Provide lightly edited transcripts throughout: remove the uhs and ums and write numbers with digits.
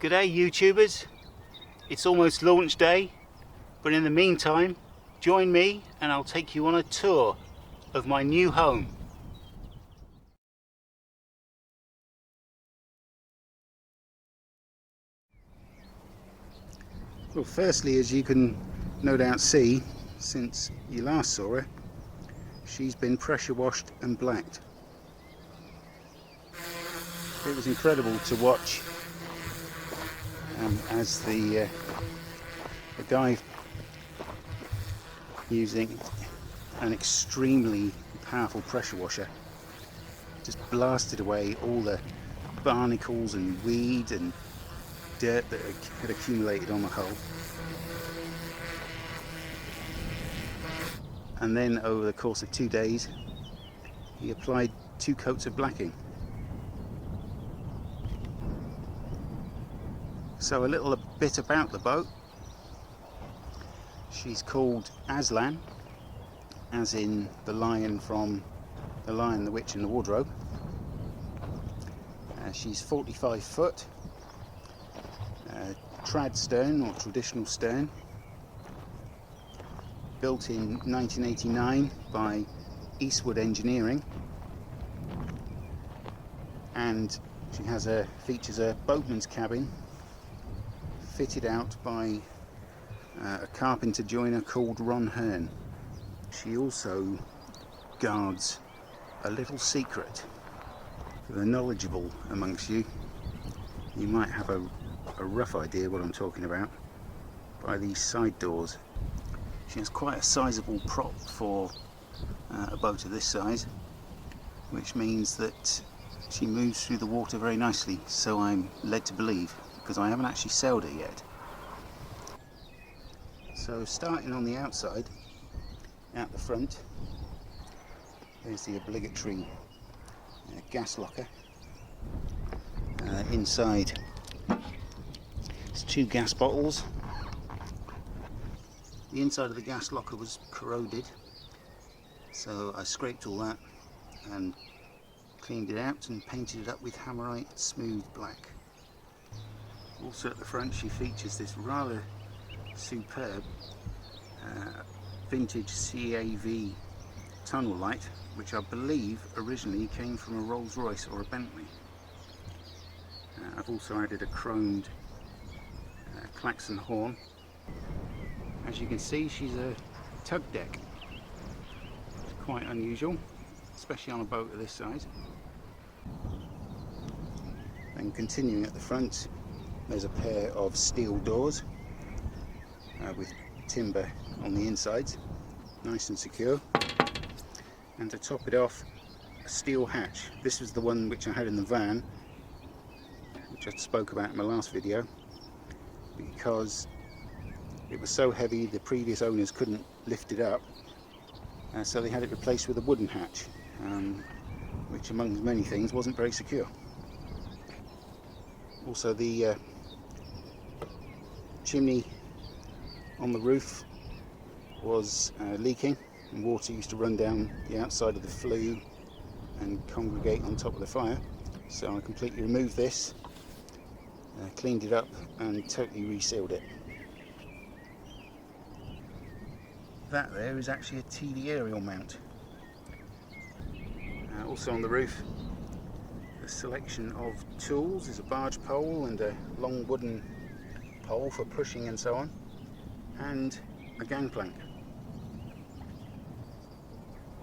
G'day YouTubers, it's almost launch day, but in the meantime join me and I'll take you on a tour of my new home. Well, firstly, as you can no doubt see, since you last saw her, she's been pressure washed and blacked. It was incredible to watch as the guy, using an extremely powerful pressure washer, just blasted away all the barnacles and weed and dirt that had accumulated on the hull. And then over the course of 2 days he applied 2 coats of blacking. So a little bit about the boat. She's called Aslan, as in the lion from The Lion, the Witch and the Wardrobe. She's 45 foot, trad stern or traditional stern, built in 1989 by Eastwood Engineering, and she features a boatman's cabin fitted out by a carpenter joiner called Ron Hearn. She also guards a little secret. For the knowledgeable amongst you, you might have a rough idea what I'm talking about by these side doors. She has quite a sizable prop for a boat of this size, which means that she moves through the water very nicely, so I'm led to believe, because I haven't actually sailed it yet. So starting on the outside, out the front, there's the obligatory gas locker. Inside there's 2 gas bottles. The inside of the gas locker was corroded, so I scraped all that and cleaned it out and painted it up with Hammerite smooth black. Also at the front she features this rather superb vintage CAV tunnel light, which I believe originally came from a Rolls-Royce or a Bentley. I've also added a chromed klaxon horn. As you can see, she's a tug deck. It's quite unusual, especially on a boat of this size. And continuing at the front, there's a pair of steel doors with timber on the insides, nice and secure. And to top it off, a steel hatch. This was the one which I had in the van, which I spoke about in my last video, because it was so heavy the previous owners couldn't lift it up, so they had it replaced with a wooden hatch, which among many things wasn't very secure. Also the chimney on the roof was leaking, and water used to run down the outside of the flue and congregate on top of the fire, so I completely removed this, cleaned it up and totally resealed it. That there is actually a TD aerial mount. Also on the roof, a selection of tools. There's a barge pole and a long wooden pole for pushing and so on, and a gangplank,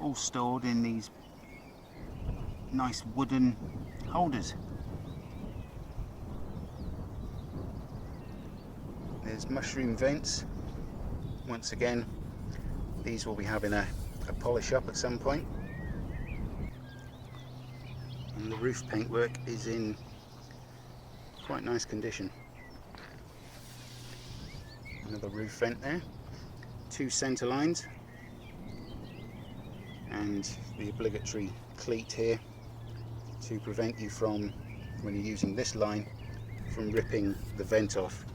all stored in these nice wooden holders. There's mushroom vents. Once again, these will be having a polish up at some point. And the roof paintwork is in quite nice condition. Another roof vent there, 2 centre lines, and the obligatory cleat here to prevent you from, when you're using this line, from ripping the vent off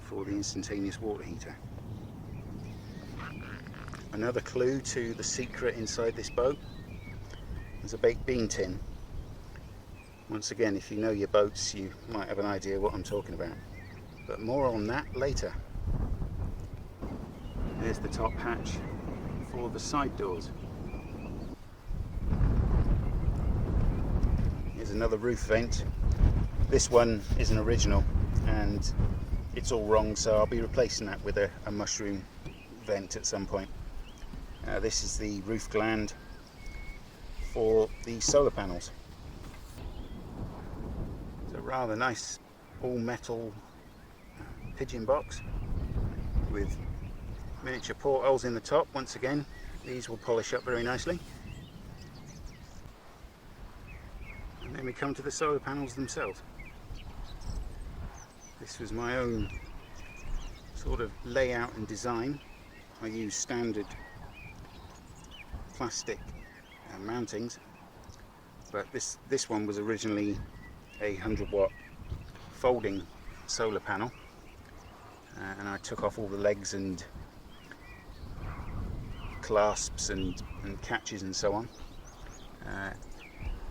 for the instantaneous water heater. Another clue to the secret inside this boat is a baked bean tin. Once again, if you know your boats, you might have an idea what I'm talking about. But more on that later. There's the top hatch for the side doors. Here's another roof vent. This one is an original and it's all wrong, so I'll be replacing that with a mushroom vent at some point. This is the roof gland for the solar panels. It's a rather nice all metal pigeon box with miniature portholes in the top. Once again, these will polish up very nicely. And then we come to the solar panels themselves. This was my own sort of layout and design. I used standard plastic mountings, but this one was originally a 100-watt folding solar panel, and I took off all the legs and clasps and catches and so on.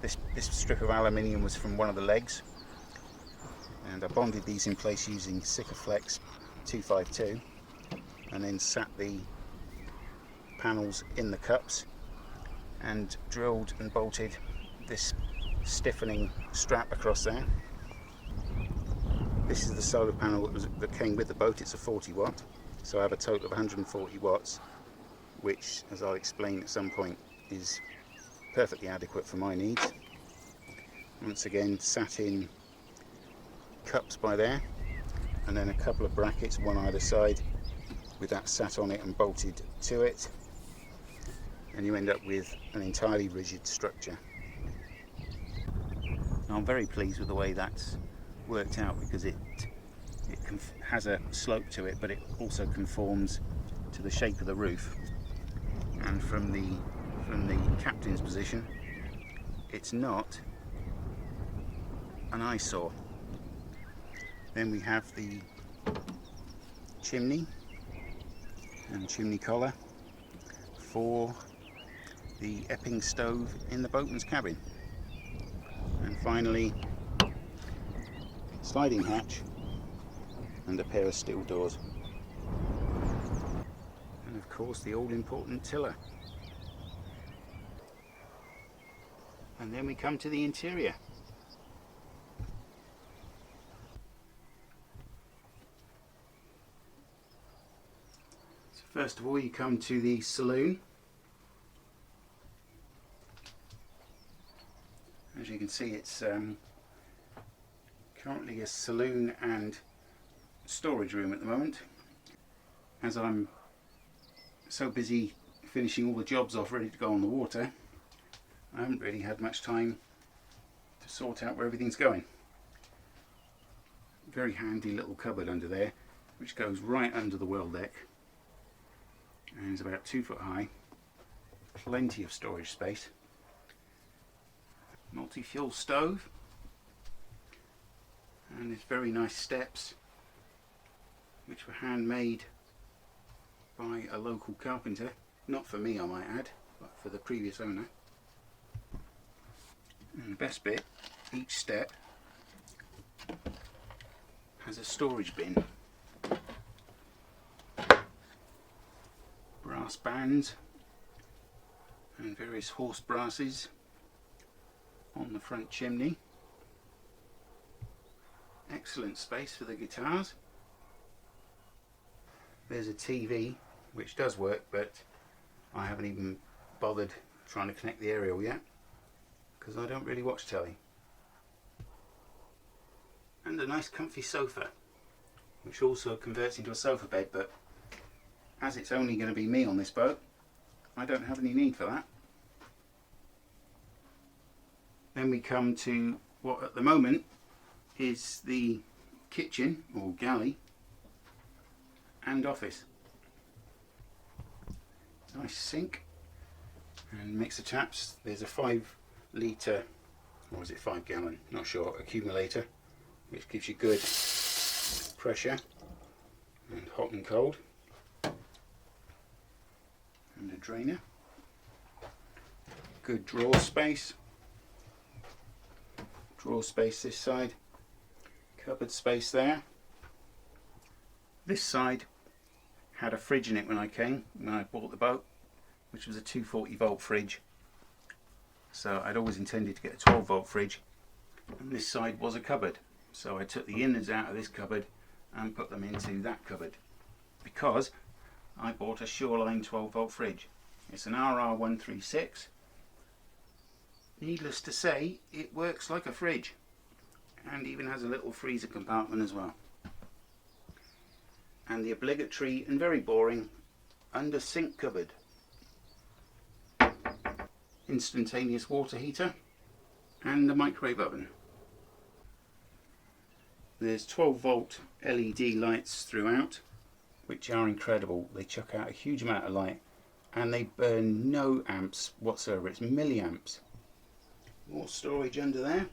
This strip of aluminium was from one of the legs, and I bonded these in place using Sikaflex 252, and then sat the panels in the cups and drilled and bolted this stiffening strap across there. This is the solar panel that came with the boat. It's a 40-watt, so I have a total of 140 watts, which, as I'll explain at some point, is perfectly adequate for my needs. Once again, sat in cups by there, and then a couple of brackets, one either side, with that sat on it and bolted to it, and you end up with an entirely rigid structure. Now, I'm very pleased with the way that's worked out, because it has a slope to it, but it also conforms to the shape of the roof. And from the captain's position, it's not an eyesore. Then we have the chimney and chimney collar for the Epping stove in the boatman's cabin. And finally, sliding hatch and a pair of steel doors. And of course the all-important tiller. And then we come to the interior. So first of all, you come to the saloon. As you can see, it's currently a saloon and storage room at the moment. As I'm so busy finishing all the jobs off ready to go on the water, I haven't really had much time to sort out where everything's going. Very handy little cupboard under there, which goes right under the well deck and is about 2 foot high. Plenty of storage space. Multi-fuel stove, and there's very nice steps which were handmade by a local carpenter, not for me I might add, but for the previous owner. And the best bit, each step has a storage bin. Brass bands and various horse brasses on the front chimney. Excellent space for the guitars. There's a TV which does work, but I haven't even bothered trying to connect the aerial yet, because I don't really watch telly. And a nice comfy sofa, which also converts into a sofa bed, but as it's only going to be me on this boat, I don't have any need for that. Then we come to what at the moment is the kitchen or galley and office. Nice sink and mixer taps. There's a 5 litre, or is it 5 gallon, not sure, accumulator, which gives you good pressure and hot and cold. And a drainer. Good drawer space. Drawer space this side, cupboard space there. This side had a fridge in it when I bought the boat, which was a 240 volt fridge. So I'd always intended to get a 12 volt fridge, and this side was a cupboard. So I took the innards out of this cupboard and put them into that cupboard, because I bought a Shoreline 12 volt fridge. It's an RR136. Needless to say, it works like a fridge, and even has a little freezer compartment as well. And the obligatory and very boring under sink cupboard. Instantaneous water heater and a microwave oven. There's 12 volt LED lights throughout, which are incredible. They chuck out a huge amount of light and they burn no amps whatsoever. It's milliamps. More storage under there.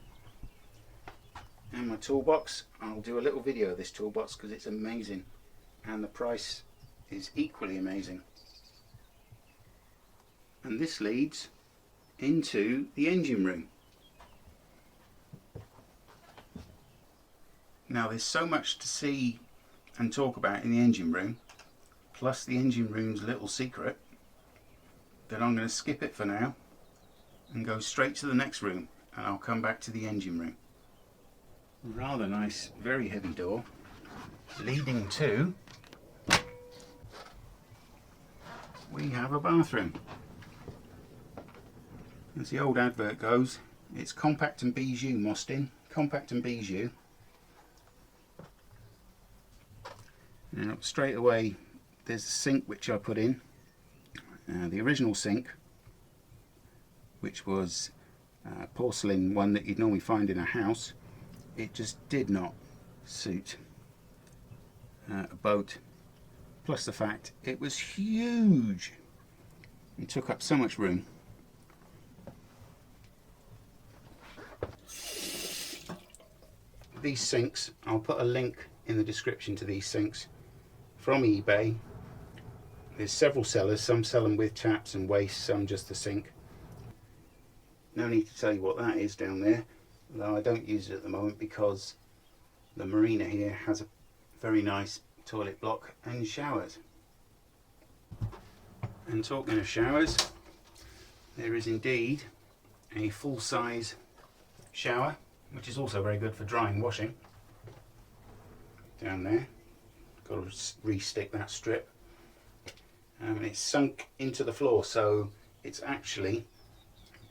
And my toolbox. I'll do a little video of this toolbox because it's amazing, and the price is equally amazing. And this leads into the engine room. Now there's so much to see and talk about in the engine room, plus the engine room's little secret, that I'm going to skip it for now and go straight to the next room, and I'll come back to the engine room. Rather nice, very heavy door leading to, we have a bathroom. As the old advert goes, it's compact and bijou, Mostin. Compact and bijou. Now straight away there's a sink which I put in. The original sink, which was a porcelain one that you'd normally find in a house, it just did not suit a boat. Plus the fact it was huge and took up so much room. These sinks, I'll put a link in the description to these sinks from eBay. There's several sellers, some sell them with taps and waste, some just the sink. No need to tell you what that is down there, though I don't use it at the moment because the marina here has a very nice toilet block and showers. And talking of showers, there is indeed a full-size shower, which is also very good for drying washing. Down there, got to re-stick that strip. And it's sunk into the floor, so it's actually,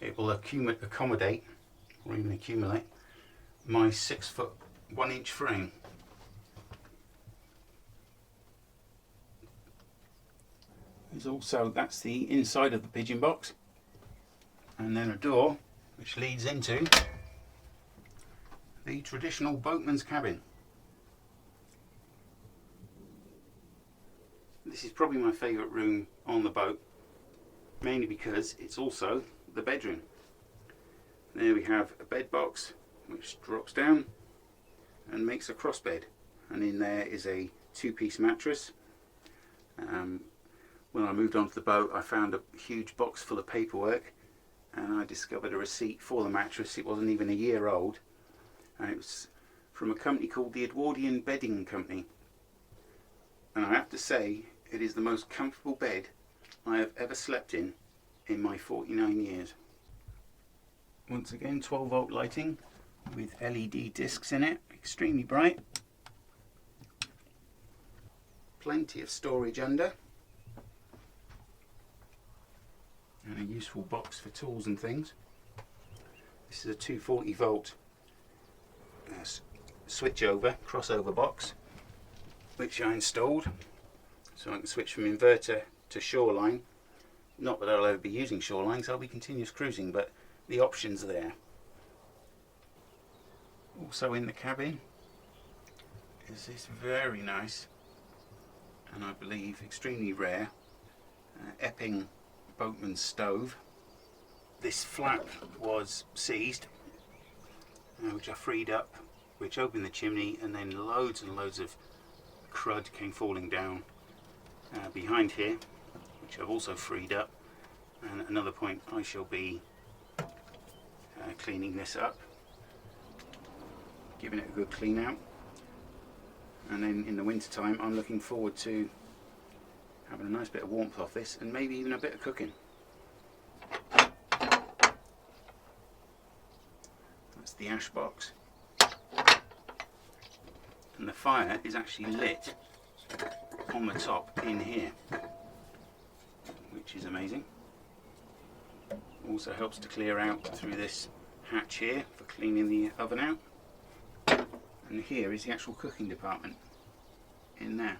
it will accommodate, or even accumulate, my 6 foot 1 inch frame. There's also, that's the inside of the pigeon box, and then a door which leads into the traditional boatman's cabin. This is probably my favourite room on the boat, mainly because it's also the bedroom. There we have a bed box which drops down and makes a cross bed, and in there is a 2-piece mattress. When I moved onto the boat, I found a huge box full of paperwork, and I discovered a receipt for the mattress. It wasn't even a year old, and it was from a company called the Edwardian Bedding Company, and I have to say it is the most comfortable bed I have ever slept in my 49 years. Once again, 12 volt lighting with LED discs in it, extremely bright. Plenty of storage under, and a useful box for tools and things. This is a 240 volt switch over, crossover box, which I installed so I can switch from inverter to Shoreline. Not that I'll ever be using Shoreline, so I'll be continuous cruising, but the options are there. Also in the cabin is this very nice, and I believe extremely rare, Epping Boatman stove. This flap was seized, which I freed up, which opened the chimney, and then loads and loads of crud came falling down behind here, which I've also freed up, and at another point I shall be cleaning this up. giving it a good clean out. And then in the winter time I'm looking forward to having a nice bit of warmth off this, and maybe even a bit of cooking. That's the ash box. And the fire is actually lit on the top in here, which is amazing. Also helps to clear out through this hatch here for cleaning the oven out. And here is the actual cooking department in there.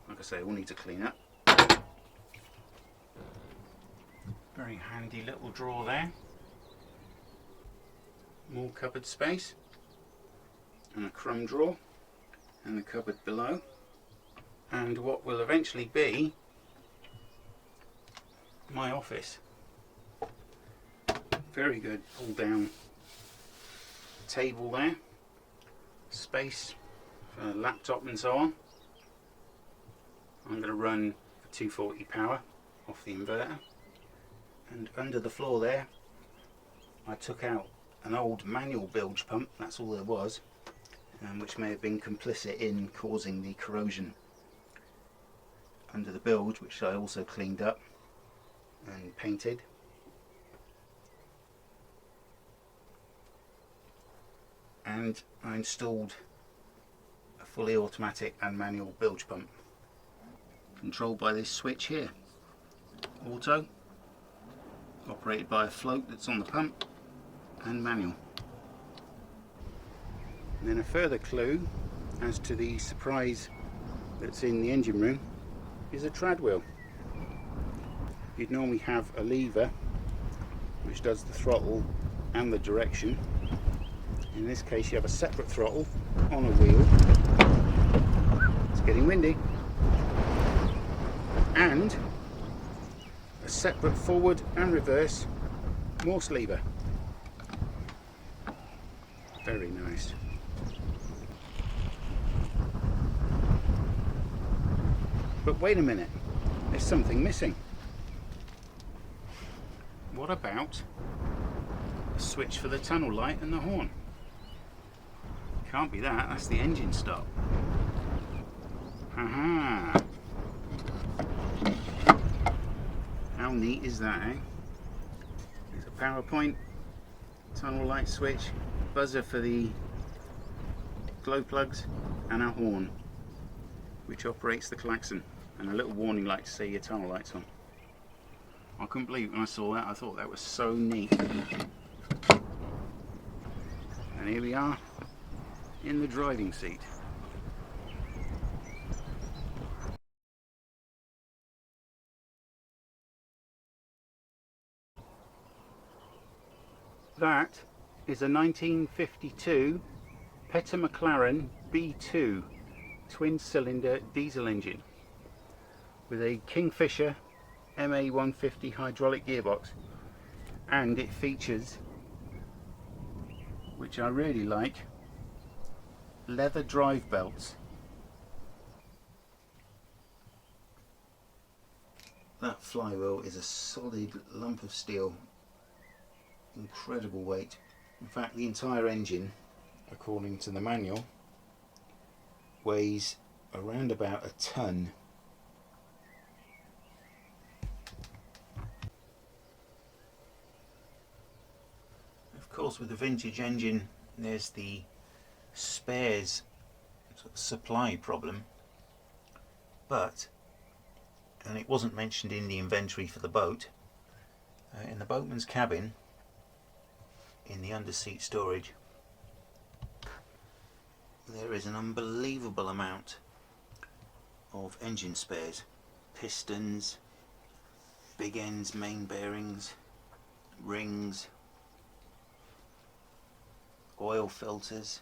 Like I say, we'll need to clean up. Very handy little drawer there. More cupboard space. And a crumb drawer. And the cupboard below. And what will eventually be my office. Very good pull down table there. Space for a laptop and so on. I'm going to run 240 power off the inverter. And under the floor there I took out an old manual bilge pump, that's all there was, which may have been complicit in causing the corrosion under the bilge, which I also cleaned up and painted. And I installed a fully automatic and manual bilge pump, controlled by this switch here. Auto, operated by a float that's on the pump, and manual. And then a further clue as to the surprise that's in the engine room is a trad wheel. You'd normally have a lever which does the throttle and the direction. In this case you have a separate throttle on a wheel. It's getting windy. And a separate forward and reverse Morse lever. Very nice. But wait a minute, there's something missing. What about a switch for the tunnel light and the horn? Can't be that, that's the engine stop. Aha! How neat is that, eh? There's a power point, tunnel light switch, buzzer for the glow plugs, and a horn which operates the klaxon, and a little warning light to say your tunnel light's on. I couldn't believe it when I saw that. I thought that was so neat. And here we are in the driving seat. That is a 1952 Petter McLaren B2 twin-cylinder diesel engine with a Kingfisher MA150 hydraulic gearbox, and it features, which I really like, leather drive belts. That flywheel is a solid lump of steel, incredible weight. In fact, the entire engine, according to the manual, weighs around about a ton. Of course, with the vintage engine there's the spares supply problem, but, and it wasn't mentioned in the inventory for the boat, in the boatman's cabin in the underseat storage there is an unbelievable amount of engine spares, pistons, big ends, main bearings, rings, oil filters,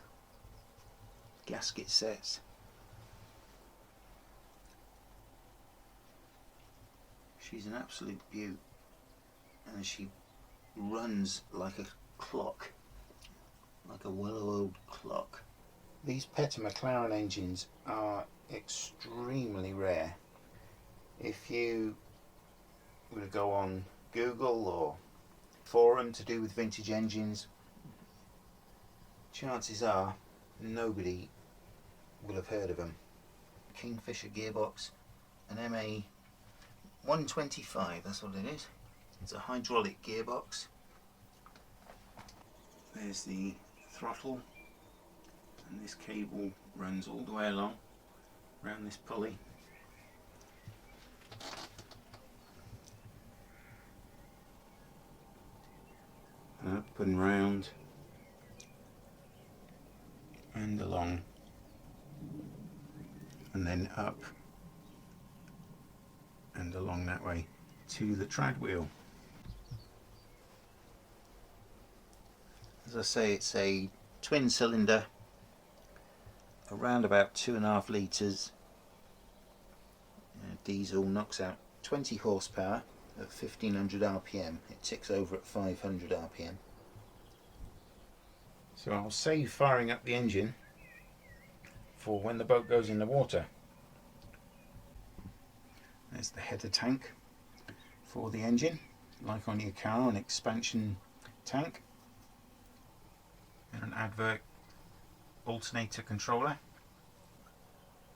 gasket sets. She's an absolute beaut, and she runs like a clock, like a well-oiled clock. These Petter McLaren engines are extremely rare. If you were to go on Google or forum to do with vintage engines, chances are nobody will have heard of them. Kingfisher gearbox, an MA 125, that's what it is. It's a hydraulic gearbox. There's the throttle, and this cable runs all the way along around this pulley. Up and round and along, and then up and along that way to the trad wheel. As I say, it's a twin cylinder, around about 2.5 litres diesel, knocks out 20 horsepower at 1500 RPM. It ticks over at 500 RPM. So I'll save firing up the engine for when the boat goes in the water. There's the header tank for the engine, like on your car, an expansion tank, and an advert alternator controller,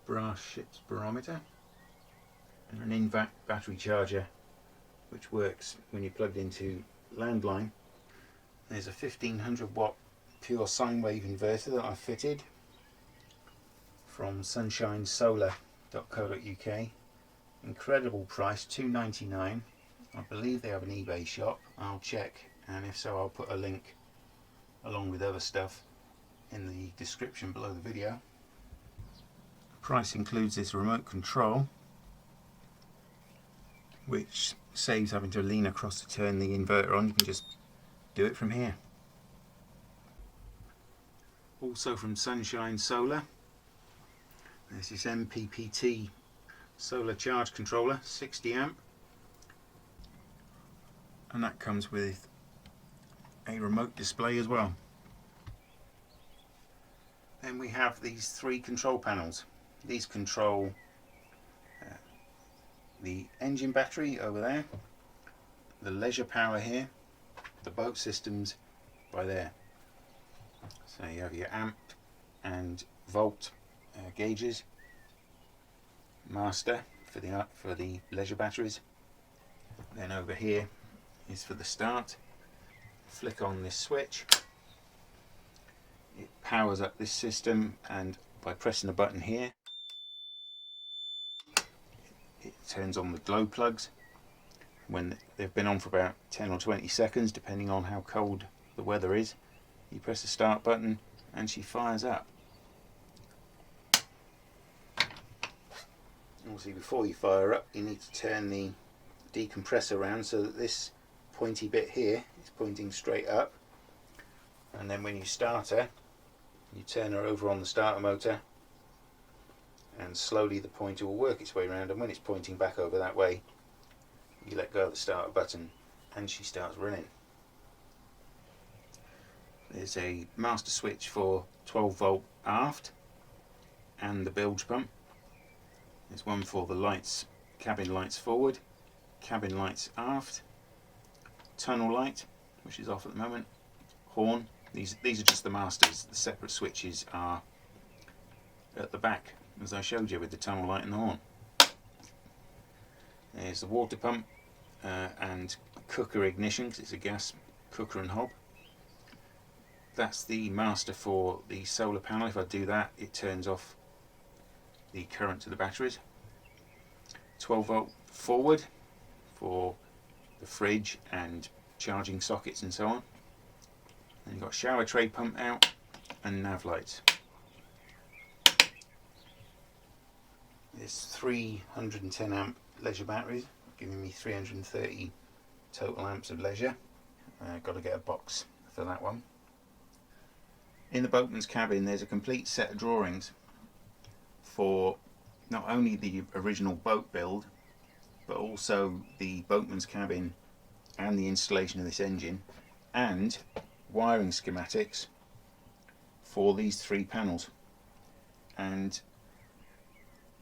brass ship's barometer, and an in-vat battery charger which works when you're plugged into landline. There's a 1500 watt pure sine wave inverter that I fitted from sunshinesolar.co.uk. Incredible price, $2.99. I believe they have an eBay shop. I'll check, and if so I'll put a link along with other stuff in the description below the video. The price includes this remote control, which saves having to lean across to turn the inverter on. You can just do it from here. Also from Sunshine Solar, there's this MPPT solar charge controller, 60 amp, and that comes with a remote display as well. Then we have these 3 control panels. These control the engine battery over there, the leisure power here, the boat systems by there. So you have your amp and volt gauges, master for the leisure batteries. Then over here is for the start. Flick on this switch, it powers up this system, and by pressing the button here it turns on the glow plugs. When they've been on for about 10 or 20 seconds depending on how cold the weather is, you press the start button and she fires up. Obviously before you fire up you need to turn the decompressor around so that this pointy bit here is pointing straight up, and then when you start her you turn her over on the starter motor and slowly the pointer will work its way around, and when it's pointing back over that way you let go of the starter button and she starts running. There's a master switch for 12 volt aft and the bilge pump. There's one for the lights, cabin lights forward, cabin lights aft, tunnel light, which is off at the moment, horn. These are just the masters. The separate switches are at the back, as I showed you with the tunnel light and the horn. There's the water pump and cooker ignition, because it's a gas cooker and hob. That's the master for the solar panel. If I do that, it turns off the current to the batteries. 12 volt forward for the fridge and charging sockets and so on. Then you've got shower tray pump out and nav lights. There's 310 amp leisure batteries, giving me 330 total amps of leisure. Got to get a box for that one. In the boatman's cabin there's a complete set of drawings for not only the original boat build but also the boatman's cabin and the installation of this engine, and wiring schematics for these 3 panels, and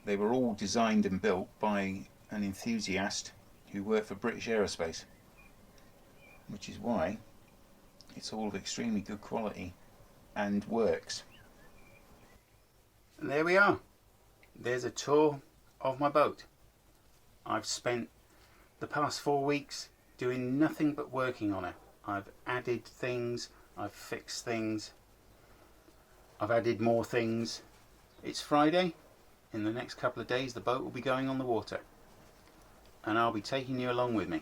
they were all designed and built by an enthusiast who worked for British Aerospace, which is why it's all of extremely good quality and works. And there we are. There's a tour of my boat. I've spent the past 4 weeks doing nothing but working on it. I've added things, I've fixed things, I've added more things. It's Friday. In the next couple of days the boat will be going on the water, and I'll be taking you along with me.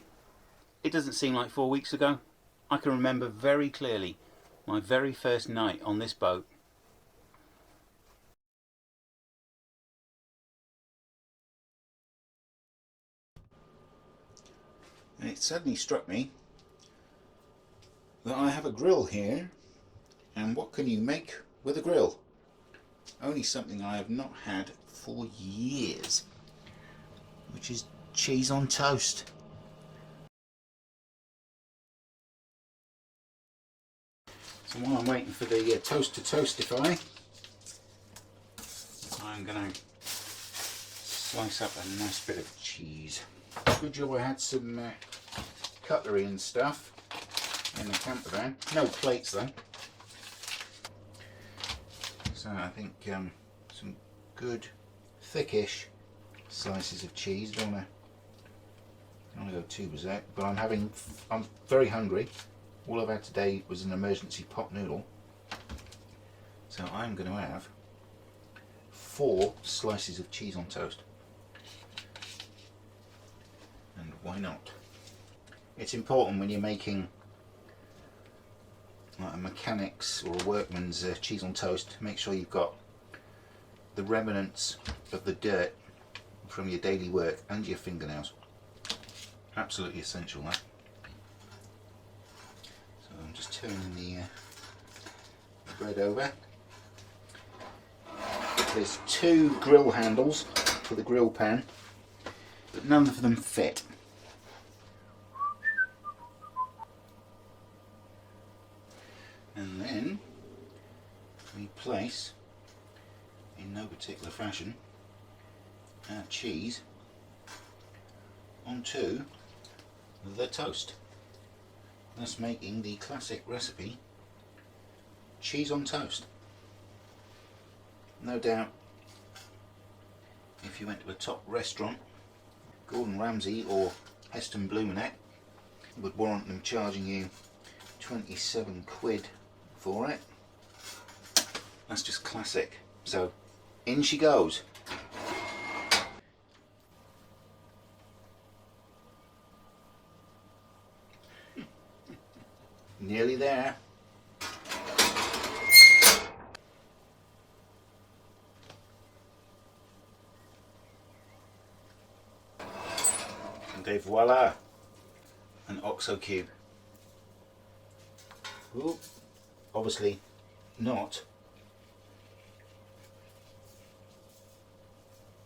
It doesn't seem like 4 weeks ago. I can remember very clearly my very first night on this boat. And it suddenly struck me that I have a grill here, and what can you make with a grill? Only something I have not had for years, which is cheese on toast. So while I'm waiting for the toast to toastify, I'm going to slice up a nice bit of cheese. Good job I had some cutlery and stuff in the camper van. No plates though. So I think some good thickish slices of cheese. Don't want to go too berserk, but I'm very hungry. All I've had today was an emergency pot noodle, so I'm going to have 4 slices of cheese on toast. And why not? It's important when you're making like a mechanic's or a workman's cheese on toast, make sure you've got the remnants of the dirt from your daily work and your fingernails. Absolutely essential, that. So I'm just turning the bread over. There's 2 grill handles for the grill pan, but none of them fit. And then we place, in no particular fashion, our cheese onto the toast, thus making the classic recipe cheese on toast. No doubt if you went to a top restaurant, Gordon Ramsay or Heston Blumenette would warrant them charging you 27 quid for it. That's just classic. So in she goes. Nearly there. And voila, an OXO cube. Ooh, obviously not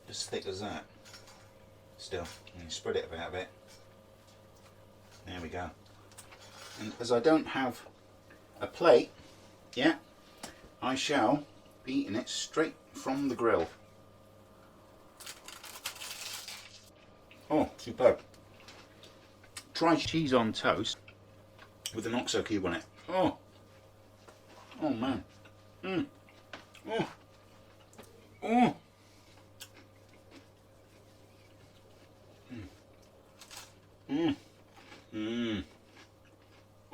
as thick as that. Still, you spread it about a bit. There we go. And as I don't have a plate yet, I shall be eating it straight from the grill. Oh, superb. Try cheese on toast with an OXO cube on it. Oh, oh man. Oh, oh.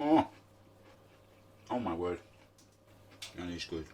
Oh, oh my word, that is good.